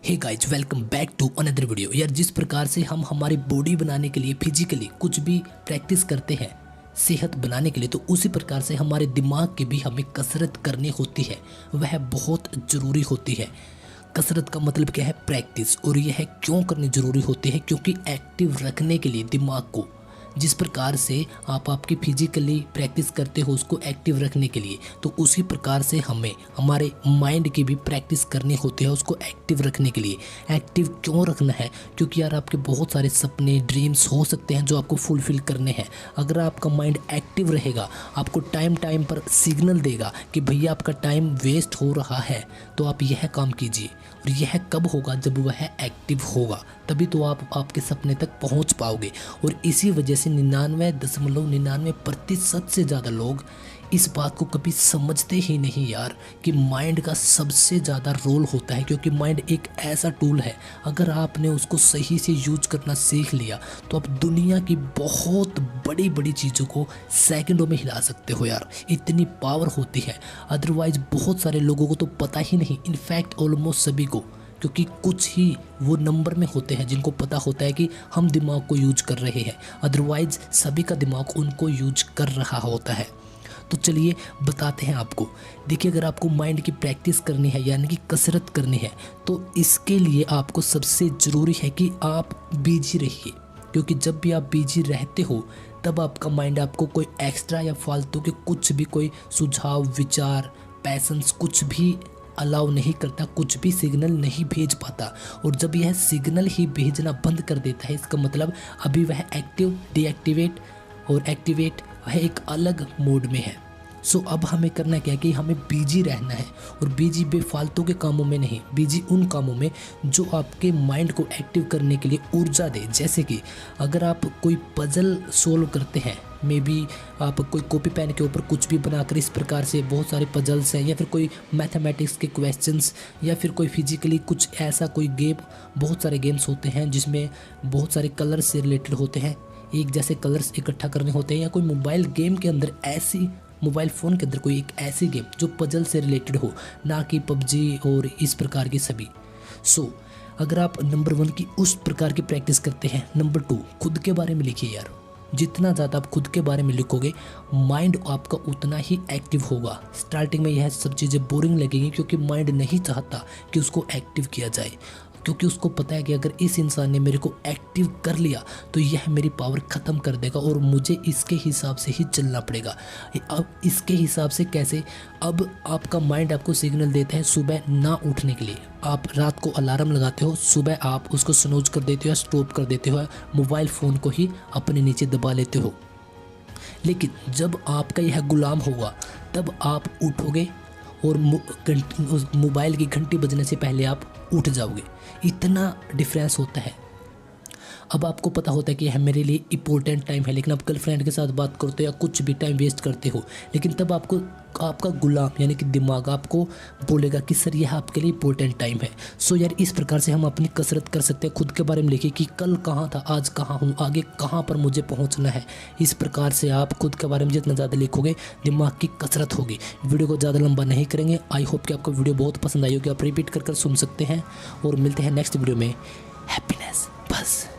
Hey guys, welcome back to another video. यार, जिस प्रकार से हम हमारी बॉडी बनाने के लिए फिजिकली कुछ भी प्रैक्टिस करते हैं सेहत बनाने के लिए, तो उसी प्रकार से हमारे दिमाग की भी हमें कसरत करनी होती है। वह बहुत ज़रूरी होती है। कसरत का मतलब क्या है? प्रैक्टिस। और यह क्यों करनी ज़रूरी होती है? क्योंकि एक्टिव रखने के लिए दिमाग को, जिस प्रकार से आप आपकी फिजिकली प्रैक्टिस करते हो उसको एक्टिव रखने के लिए, तो उसी प्रकार से हमें हमारे माइंड की भी प्रैक्टिस करनी होती है उसको एक्टिव रखने के लिए। एक्टिव क्यों रखना है? क्योंकि यार आपके बहुत सारे सपने, ड्रीम्स हो सकते हैं जो आपको फुलफिल करने हैं। अगर आपका माइंड एक्टिव रहेगा, आपको टाइम टाइम पर सिग्नल देगा कि भैया आपका टाइम वेस्ट हो रहा है, तो आप यह काम कीजिए। और यह कब होगा? जब वह एक्टिव होगा, तभी तो आप आपके सपने तक पहुंच पाओगे। और इसी वजह से 99.99% से ज़्यादा लोग इस बात को कभी समझते ही नहीं यार कि माइंड का सबसे ज़्यादा रोल होता है। क्योंकि माइंड एक ऐसा टूल है, अगर आपने उसको सही से यूज करना सीख लिया तो आप दुनिया की बहुत बड़ी बड़ी चीज़ों को सेकंडों में हिला सकते हो यार। इतनी पावर होती है। अदरवाइज बहुत सारे लोगों को तो पता ही नहीं, इनफैक्ट ऑलमोस्ट सभी को, क्योंकि कुछ ही वो नंबर में होते हैं जिनको पता होता है कि हम दिमाग को यूज कर रहे हैं। अदरवाइज सभी का दिमाग उनको यूज कर रहा होता है। तो चलिए बताते हैं आपको। देखिए, अगर आपको माइंड की प्रैक्टिस करनी है यानी कि कसरत करनी है, तो इसके लिए आपको सबसे ज़रूरी है कि आप बिजी रहिए। क्योंकि जब भी आप बिजी रहते हो तब आपका माइंड आपको कोई एक्स्ट्रा या फालतू के कुछ भी, कोई सुझाव, विचार, पैशंस कुछ भी अलाउ नहीं करता, कुछ भी सिग्नल नहीं भेज पाता। और जब यह सिग्नल ही भेजना बंद कर देता है, इसका मतलब अभी वह एक्टिव, डीएक्टिवेट और एक्टिवेट, वह एक अलग मोड में है। सो अब हमें करना क्या है कि हमें बिजी रहना है। और बिजी बेफालतू के कामों में नहीं, बिजी उन कामों में जो आपके माइंड को एक्टिव करने के लिए ऊर्जा दे। जैसे कि अगर आप कोई पजल सोल्व करते हैं, मे बी आप कोई कॉपी पेन के ऊपर कुछ भी बनाकर, इस प्रकार से बहुत सारे पजल्स हैं, या फिर कोई मैथमेटिक्स के क्वेश्चंस, या फिर कोई फिजिकली कुछ ऐसा कोई गेम। बहुत सारे गेम्स होते हैं जिसमें बहुत सारे कलर्स से रिलेटेड होते हैं, एक जैसे कलर्स इकट्ठा करने होते हैं। या कोई मोबाइल गेम के अंदर ऐसी, मोबाइल फ़ोन के अंदर कोई एक ऐसी गेम जो पजल से रिलेटेड हो, ना कि पबजी और इस प्रकार की सभी। सो अगर आप नंबर 1 की उस प्रकार की प्रैक्टिस करते हैं, नंबर 2 खुद के बारे में लिखिए यार। जितना ज़्यादा आप खुद के बारे में लिखोगे, माइंड आपका उतना ही एक्टिव होगा। स्टार्टिंग में यह सब चीज़ें बोरिंग लगेंगी क्योंकि माइंड नहीं चाहता कि उसको एक्टिव किया जाए, क्योंकि उसको पता है कि अगर इस इंसान ने मेरे को एक्टिव कर लिया तो यह मेरी पावर ख़त्म कर देगा और मुझे इसके हिसाब से ही चलना पड़ेगा। अब इसके हिसाब से कैसे? अब आपका माइंड आपको सिग्नल देता है सुबह ना उठने के लिए। आप रात को अलार्म लगाते हो, सुबह आप उसको स्नूज कर देते हो या स्टॉप कर देते हो, मोबाइल फ़ोन को ही अपने नीचे दबा लेते हो। लेकिन जब आपका यह गुलाम होगा तब आप उठोगे और मोबाइल की घंटी बजने से पहले आप उठ जाओगे। इतना डिफरेंस होता है। अब आपको पता होता है कि यह मेरे लिए इम्पोर्टेंट टाइम है, लेकिन आप गर्लफ्रेंड के साथ बात करते हो या कुछ भी टाइम वेस्ट करते हो, लेकिन तब आपको आपका गुलाम यानी कि दिमाग आपको बोलेगा कि सर यह आपके लिए इम्पोर्टेंट टाइम है। सो यार, इस प्रकार से हम अपनी कसरत कर सकते हैं। खुद के बारे में लिखिए कि कल कहाँ था, आज कहाँ हूँ, आगे कहाँ पर मुझे पहुँचना है। इस प्रकार से आप खुद के बारे में जितना ज़्यादा लिखोगे, दिमाग की कसरत होगी। वीडियो को ज़्यादा लंबा नहीं करेंगे। आई होप कि आपको वीडियो बहुत पसंद आई होगी। आप रिपीट कर सुन सकते हैं और मिलते हैं नेक्स्ट वीडियो में। हैप्पीनेस बस।